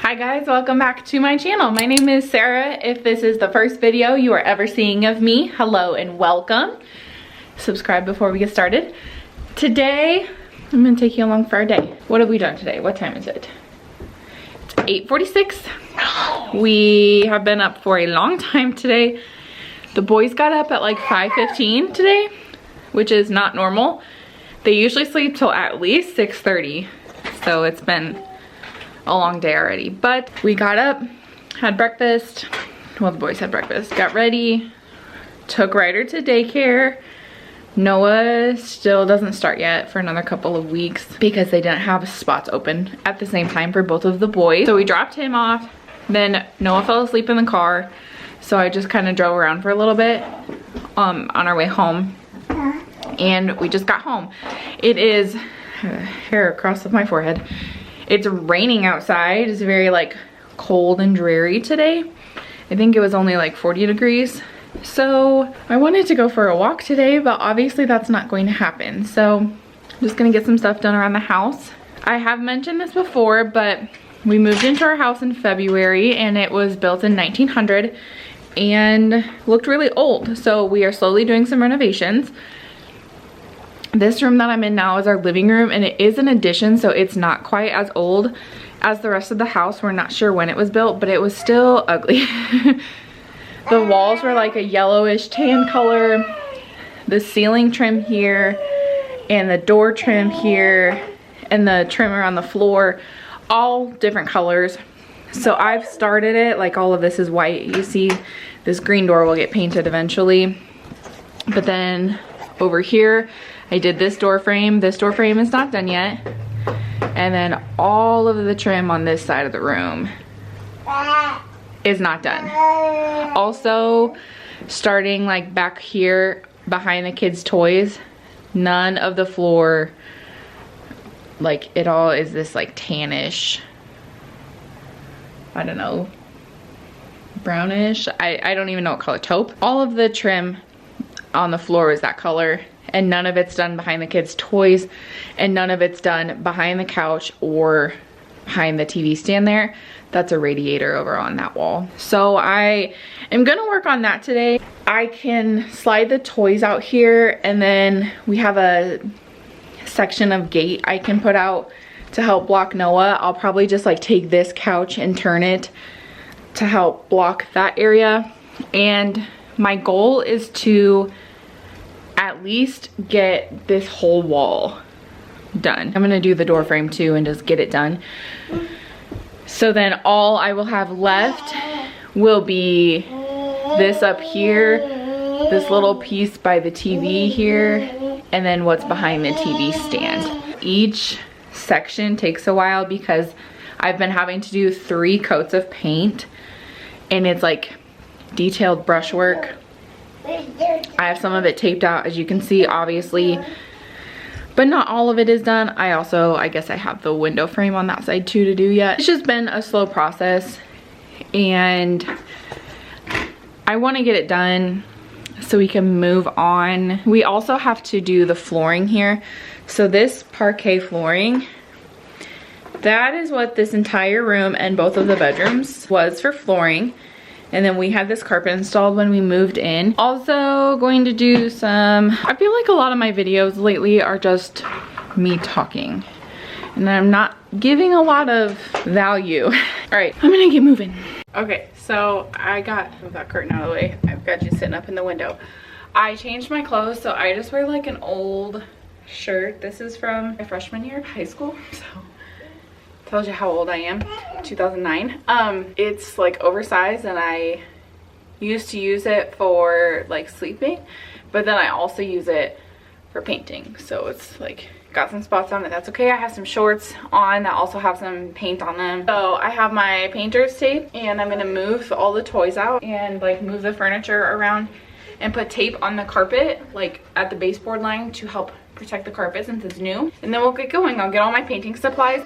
Hi guys, welcome back to my channel. My name is Sarah. If this is the first video you are ever seeing of me, hello and welcome. Subscribe before we get started. Today, I'm gonna take you along for our day. What have we done today? What time is it? It's 8:46. We have been up for a long time today. The boys got up at like 5:15 today, which is not normal. They usually sleep till at least 6:30, so it's been a long day already. But we got up, had breakfast. Well, the boys had breakfast, got ready, took Ryder to daycare. Noah still doesn't start yet for another couple of weeks because they didn't have spots open at the same time for both of the boys. So we dropped him off, then Noah fell asleep in the car, so I just kind of drove around for a little bit on our way home, and we just got home. It is hair across my forehead. It's raining outside. It's very like cold and dreary today. I think it was only like 40 degrees. So I wanted to go for a walk today, but obviously that's not going to happen. So I'm just gonna get some stuff done around the house. I have mentioned this before, but we moved into our house in February and it was built in 1900 and looked really old. So we are slowly doing some renovations. This room that I'm in now is our living room, and it is an addition, so it's not quite as old as the rest of the house. We're not sure when it was built, but it was still ugly. The walls were like a yellowish tan color. The ceiling trim here and the door trim here and the trimmer on the floor, all different colors. So I've started it, like all of this is white. You see this green door will get painted eventually. But then over here, I did this door frame. This door frame is not done yet. And then all of the trim on this side of the room is not done. Also, starting like back here behind the kids' toys, none of the floor, like it all is this like tannish, I don't know, brownish. I don't even know what color, taupe. All of the trim on the floor is that color, and none of it's done behind the kids' toys, and none of it's done behind the couch or behind the TV stand there. That's a radiator over on that wall. So I am gonna work on that today. I can slide the toys out here, and then we have a section of gate I can put out to help block Noah. I'll probably just like take this couch and turn it to help block that area. And my goal is to at least get this whole wall done. I'm gonna do the door frame too and just get it done. So then all I will have left will be this up here, this little piece by the TV here, and then what's behind the TV stand. Each section takes a while because I've been having to do 3 coats of paint, and it's like detailed brushwork. I have some of it taped out, as you can see, obviously, but not all of it is done. I guess I have the window frame on that side too to do yet. It's just been a slow process, and I want to get it done so we can move on. We also have to do the flooring here. So this parquet flooring, that is what this entire room and both of the bedrooms was for flooring. And then we had this carpet installed when we moved in. Also going to do some, I feel like a lot of my videos lately are just me talking, and I'm not giving a lot of value. All right, I'm gonna get moving. Okay, so I got, move that curtain out of the way. I've got you sitting up in the window. I changed my clothes, so I just wear like an old shirt. This is from my freshman year of high school, so tells you how old I am. 2009. It's like oversized, and I used to use it for like sleeping, but then I also use it for painting, so it's like got some spots on it. That's okay. I have some shorts on that also have some paint on them. So I have my painter's tape, and I'm gonna move all the toys out and like move the furniture around and put tape on the carpet like at the baseboard line to help protect the carpet since it's new, and then we'll get going. I'll get all my painting supplies.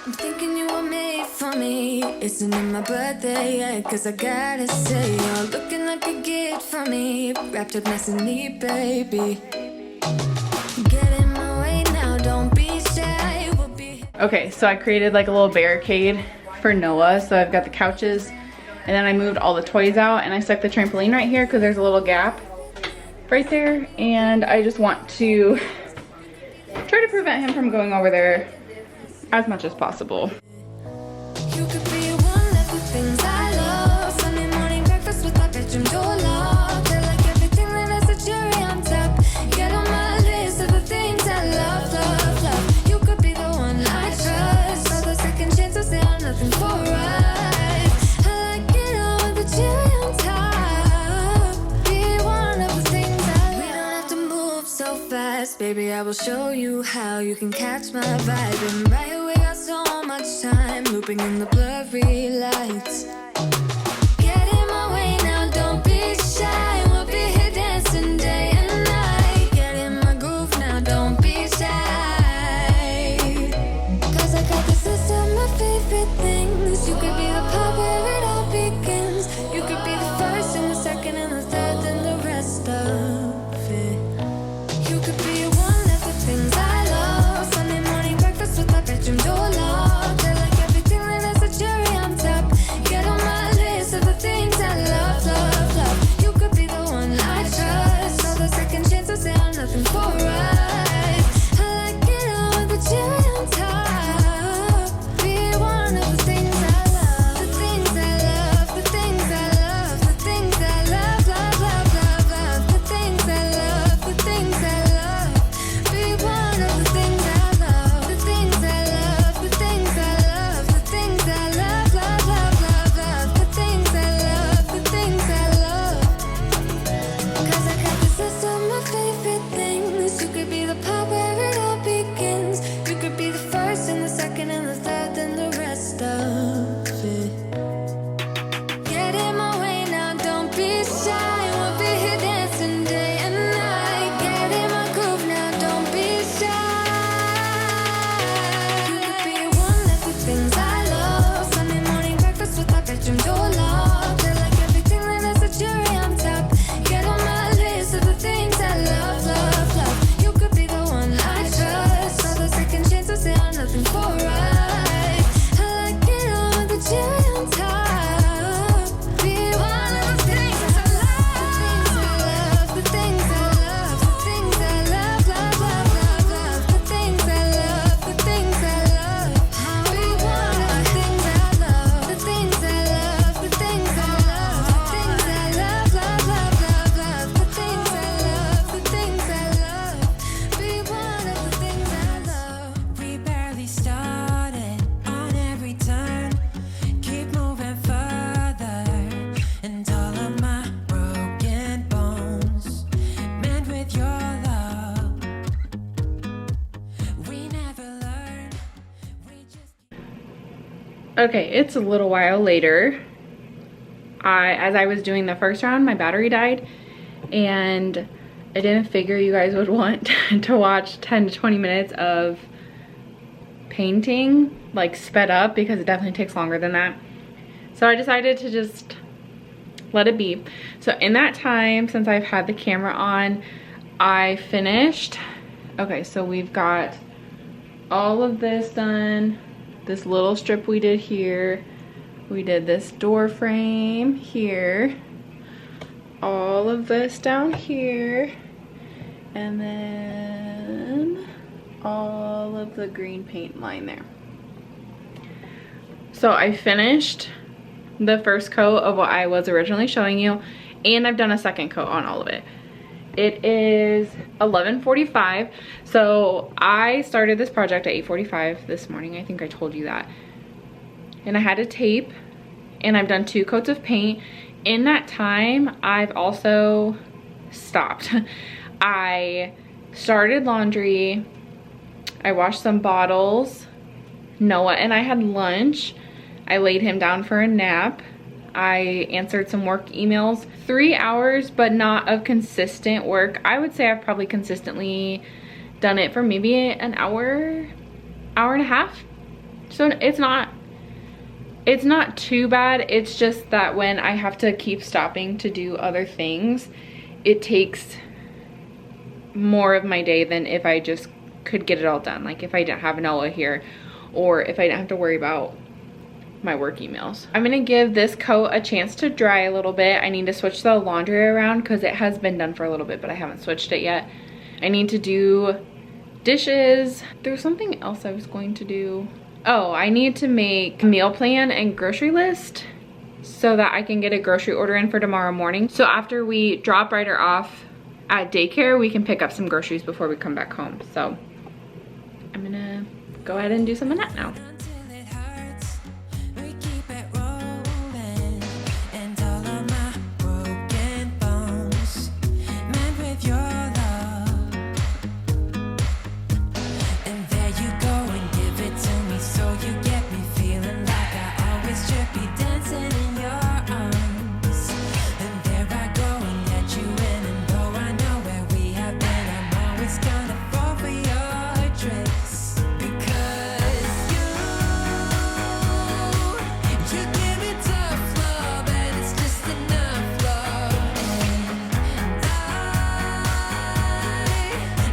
I'm thinking you were made for me. Isn't it my birthday yet? 'Cause I gotta say, you're looking like a gift from me, wrapped up nice and neat, baby. Get in my way now, don't be shy. We'll be... Okay, so I created like a little barricade for Noah. So I've got the couches, and then I moved all the toys out, and I stuck the trampoline right here because there's a little gap right there, and I just want to try to prevent him from going over there as much as possible. You could be one of the things I love. Sunday morning breakfast with our bedroom door locked. I like everything that has a cherry on top. Get on my list of the things I love, love, love. You could be the one I trust. All the second chances, they are nothing for us. I like it all with the cherry on top. Be one of the things I love. We don't have to move so fast, baby. I will show you how you can catch my vibe. And right away, so much time looping in the blurry lights. Get in my way now, don't be shy. We'll be here dancing day and night. Get in my groove now, don't be shy. Cause I got this list of my favorite things. You could be the part where it all begins. You could be the first and the second and the third and the rest of it. You could be one of the things I love. Sunday morning breakfast with our bedroom door locked. I like everything that has a cherry on top. Get on my list of the things I love, love, love. You could be the one I trust. All the second chances, they are nothing for us. I like it all with the cherry on top. Be one of the things I love. The things I love, the things I love, the things I love, love, love, love, love. The things I love, the things I love. Be one of the things I love. The things I love, the things I love, the things I love, love, love, love, love. The things I love, the things I love. Cause I got this list of my favorite things. You could be the part where it all begins. You could be the first and the second and the third and the rest of it. Get in my way now, don't be shy. We'll be here dancing day and night. Get in my groove now, don't be shy. You could be one of the things I love. Sunday morning breakfast with our bedroom door locked. I like everything that has a cherry on top. Get on my list of the things I love, love, love. You could be the one I trust. All the second chances, they are nothing for us. I like it all with the cherry on top. Be one of the things I love. The things I love, the things I love, the things I love, love, love, love, love. The things I love, the things I love. Be one of the things I love. The things I love, the things I love, the things I love, love, love, love, love. The things I love, the things I love. Be one of the things I love. We barely started on every turn. Keep moving further, and all of my broken bones mend with your love. We never learned. We just. Okay, it's a little while later. As I was doing the first round, my battery died, and I didn't figure you guys would want to watch 10 to 20 minutes of painting, like sped up, because it definitely takes longer than that. So I decided to just let it be. So in that time, since I've had the camera on, I finished. Okay, so we've got all of this done. This little strip we did here. We did this door frame here. All of this down here. And then all of the green paint line there. So I finished the first coat of what I was originally showing you, and I've done a second coat on all of it. It is 11:45, so I started this project at 8:45 this morning. I think I told you that. And I had a tape, and I've done 2 coats of paint. In that time, I've also stopped. I started laundry, I washed some bottles, Noah and I had lunch, I laid him down for a nap, I answered some work emails. 3 hours, but not of consistent work. I would say I've probably consistently done it for maybe an hour, hour and a half. So it's not It's not too bad. It's just that when I have to keep stopping to do other things, it takes more of my day than if I just could get it all done. Like if I didn't have Noah here, or if I didn't have to worry about my work emails. I'm gonna give this coat a chance to dry a little bit. I need to switch the laundry around because it has been done for a little bit, but I haven't switched it yet. I need to do dishes. There's something else I was going to do. Oh, I need to make a meal plan and grocery list so that I can get a grocery order in for tomorrow morning. So after we drop Ryder off at daycare, we can pick up some groceries before we come back home. So I'm gonna go ahead and do some of that now. Until it hurts, we keep it rolling, and all of my broken bones mend with your love. And there you go and give it to me, so you get me feeling like I always should be dancing in your arms. And there I go and let you in, and though I know where we have been, I'm always gonna fall for your tricks. You give me tough love, and it's just enough love. And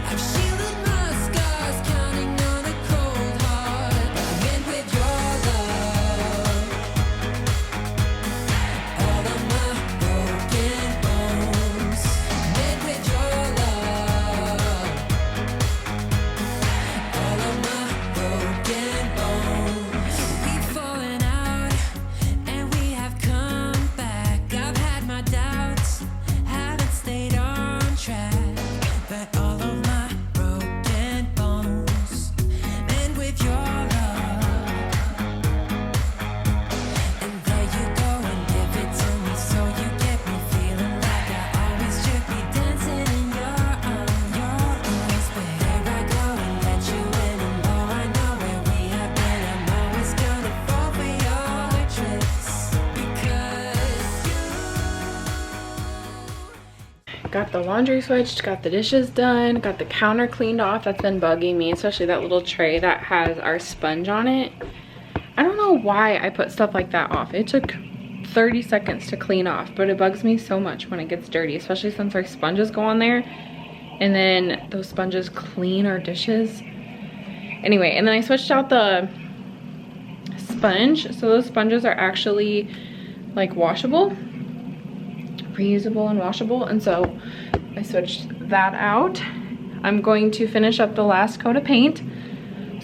I've shielded my scars, counting on a cold heart. I'm in with your love. All of my broken bones, made with your love. All of my broken bones. We've fallen out and we have come back. I've had my doubts, haven't stayed on track, but all of my broken bones mend with your love. And there you go and give it to me, so you get me feeling like I always should be dancing in your arms. But here I go and let you in, and though I know where we have been, I'm always gonna fall for your tricks, because Got the laundry switched, got the dishes done, got the counter cleaned off. That's been bugging me, especially that little tray that has our sponge on it. I don't know why I put stuff like that off. It took 30 seconds to clean off, but it bugs me so much when it gets dirty, especially since our sponges go on there and then those sponges clean our dishes. Anyway, and then I switched out the sponge, so those sponges are actually like washable, reusable and washable, and so I switched that out. I'm going to finish up the last coat of paint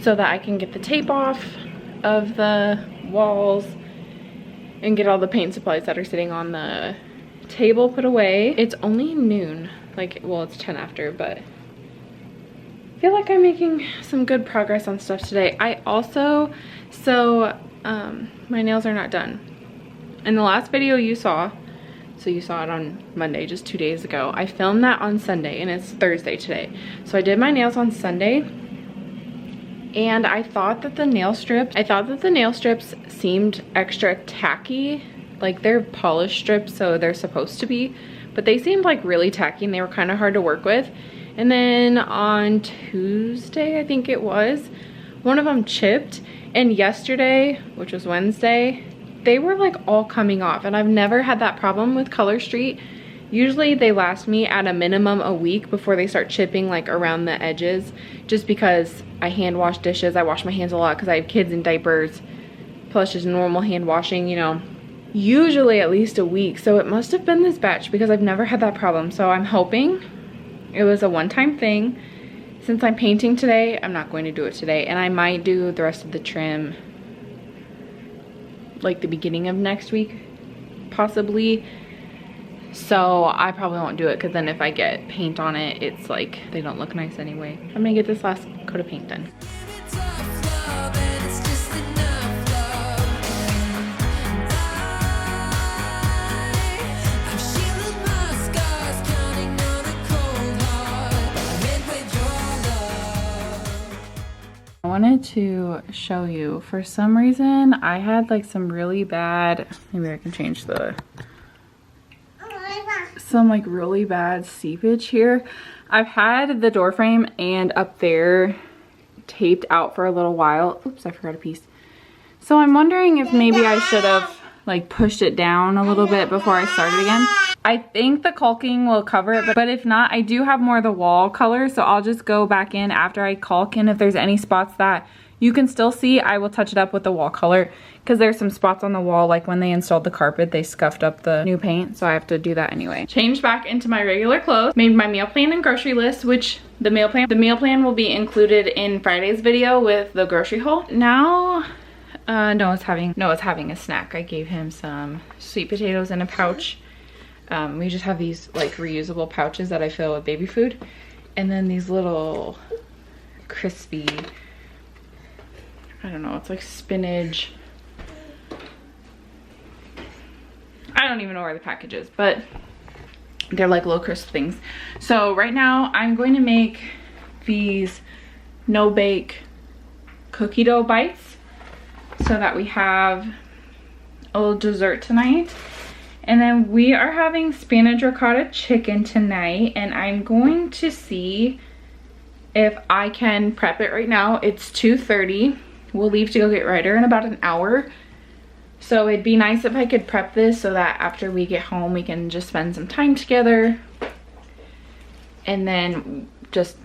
so that I can get the tape off of the walls and get all the paint supplies that are sitting on the table put away. It's only noon, like, well, it's 10 after, but I feel like I'm making some good progress on stuff today. I also, my nails are not done. In the last video you saw, so you saw it on Monday, just 2 days ago, I filmed that on Sunday and it's Thursday today. So I did my nails on Sunday, and I thought that the nail strips seemed extra tacky. Like, they're polished strips, so they're supposed to be, but they seemed like really tacky and they were kind of hard to work with. And then on Tuesday, I think it was, one of them chipped, and yesterday, which was Wednesday, they were like all coming off, and I've never had that problem with Color Street. Usually they last me at a minimum a week before they start chipping like around the edges, just because I hand wash dishes. I wash my hands a lot because I have kids in diapers, plus just normal hand washing, you know, usually at least a week. So it must have been this batch because I've never had that problem. So I'm hoping it was a one-time thing. Since I'm painting today, I'm not going to do it today, and I might do the rest of the trim like the beginning of next week, possibly. So I probably won't do it, because then if I get paint on it, it's like they don't look nice anyway. I'm gonna get this last coat of paint done. I wanted to show you, for some reason I had like some really bad, maybe I can change the, some like really bad seepage here. I've had the door frame and up there taped out for a little while. Oops, I forgot a piece. So I'm wondering if maybe I should have like pushed it down a little bit before I started again. I think the caulking will cover it, but if not, I do have more of the wall color, so I'll just go back in after I caulk, and if there's any spots that you can still see, I will touch it up with the wall color, because there's some spots on the wall, like when they installed the carpet, they scuffed up the new paint, so I have to do that anyway. Change back into my regular clothes, made my meal plan and grocery list, which the meal plan will be included in Friday's video with the grocery haul. Now, Noah's having a snack. I gave him some sweet potatoes in a pouch. We just have these like reusable pouches that I fill with baby food, and then these little crispy, I don't know, it's like spinach. I don't even know where the package is, but they're like little crisp things. So right now I'm going to make these no bake cookie dough bites so that we have a little dessert tonight. And then we are having spinach ricotta chicken tonight, and I'm going to see if I can prep it right now. It's 2:30. We'll leave to go get Ryder in about an hour. So it'd be nice if I could prep this so that after we get home we can just spend some time together. And then just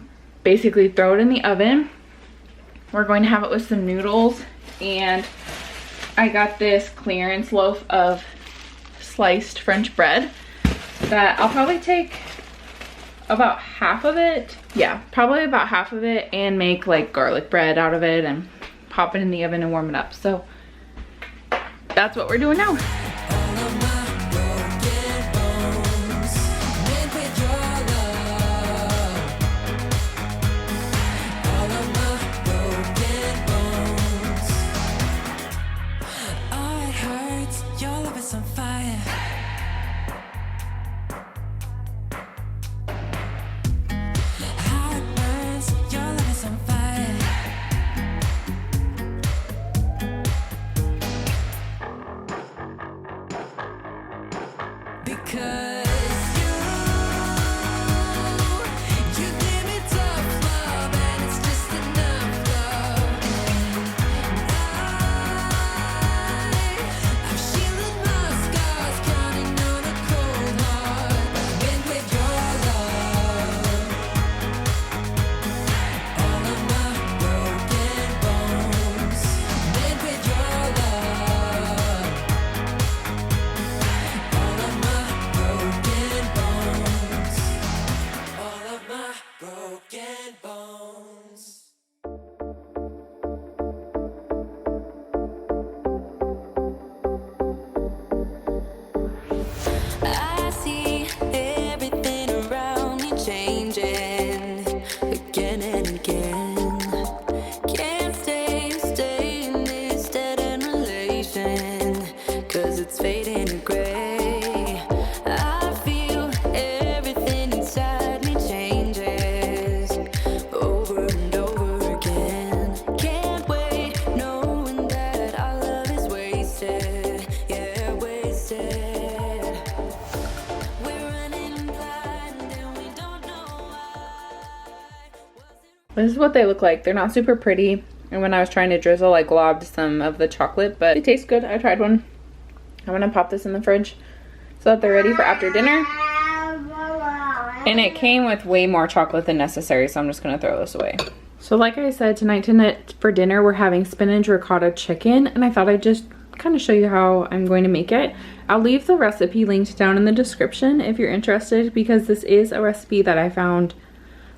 basically throw it in the oven. We're going to have it with some noodles, and I got this clearance loaf of sliced French bread that I'll probably take about half of it. Yeah, probably about half of it, and make like garlic bread out of it and pop it in the oven and warm it up. So that's what we're doing now. This is what they look like. They're not super pretty. And when I was trying to drizzle, I globbed some of the chocolate, but it tastes good. I tried one. I'm gonna pop this in the fridge so that they're ready for after dinner. And it came with way more chocolate than necessary, so I'm just gonna throw this away. So like I said, tonight for dinner, we're having spinach ricotta chicken, and I thought I'd just kind of show you how I'm going to make it. I'll leave the recipe linked down in the description if you're interested, because this is a recipe that I found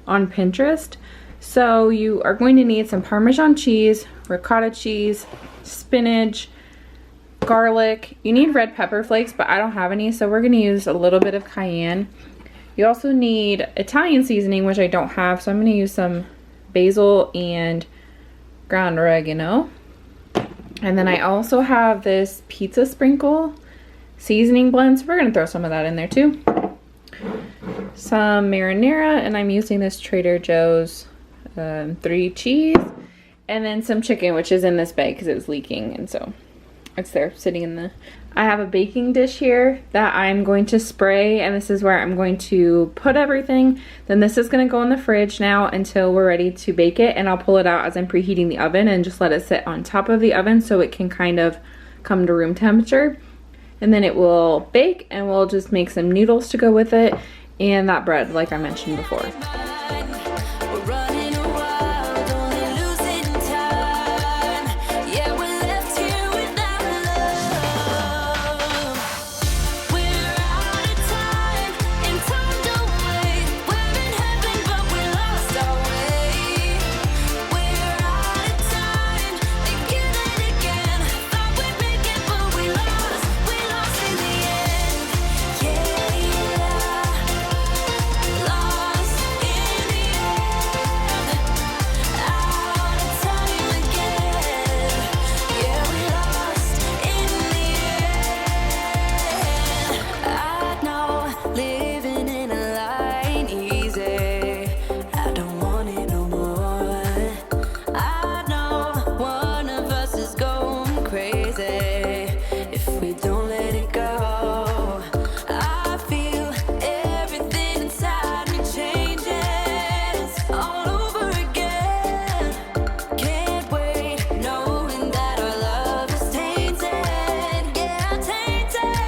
on Pinterest. So you are going to need some Parmesan cheese, ricotta cheese, spinach, garlic. You need red pepper flakes, but I don't have any, so we're going to use a little bit of cayenne. You also need Italian seasoning, which I don't have, so I'm going to use some basil and ground oregano. And then I also have this pizza sprinkle seasoning blend, so we're going to throw some of that in there too. Some marinara, and I'm using this Trader Joe's 3 cheese, and then some chicken, which is in this bag because it was leaking, and so it's there sitting in the I have a baking dish here that I'm going to spray, and this is where I'm going to put everything. Then this is gonna go in the fridge now until we're ready to bake it, and I'll pull it out as I'm preheating the oven and just let it sit on top of the oven so it can kind of come to room temperature. And then it will bake, and we'll just make some noodles to go with it and that bread like I mentioned before. We're running wild, only losing time. Yeah, we're left here without love. We're out of time, and time don't wait. We're in heaven, but we lost our way. We're out of time, again and again. Thought we'd make it, but we lost in the end. Yeah, lost in the end. Out of time again. Yeah, we lost in the end. I know living in a line easy. I don't want it no more. I know one of us is going crazy if we don't let it go. I feel everything inside me changes all over again. Can't wait, knowing that our love is tainted. Yeah, tainted.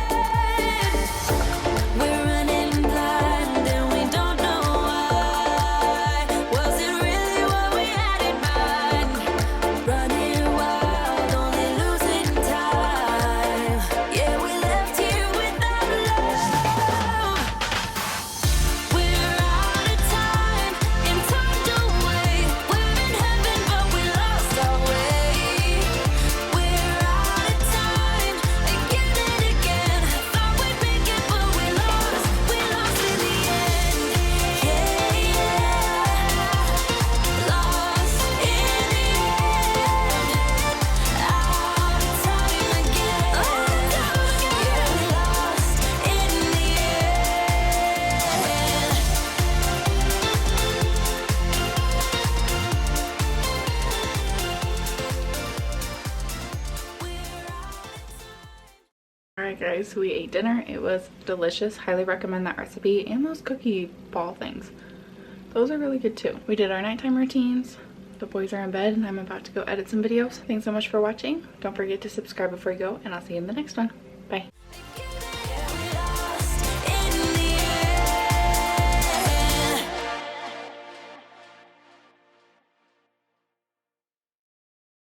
We're running blind and we don't know why. Was it really what we had in mind? Running wild, only losing time. Yeah, we left here without love. We're out of time, and time don't wait. We're in heaven, but we lost our way. We're out of time, again and again. Thought we'd make it, but we lost in the end. Yeah, lost in the end. Out of time again. Yeah, we lost in the Alright guys, we ate dinner. It was delicious. Highly recommend that recipe, and those cookie ball things. Those are really good too. We did our nighttime routines. The boys are in bed and I'm about to go edit some videos. Thanks so much for watching. Don't forget to subscribe before you go, and I'll see you in the next one. Bye. end.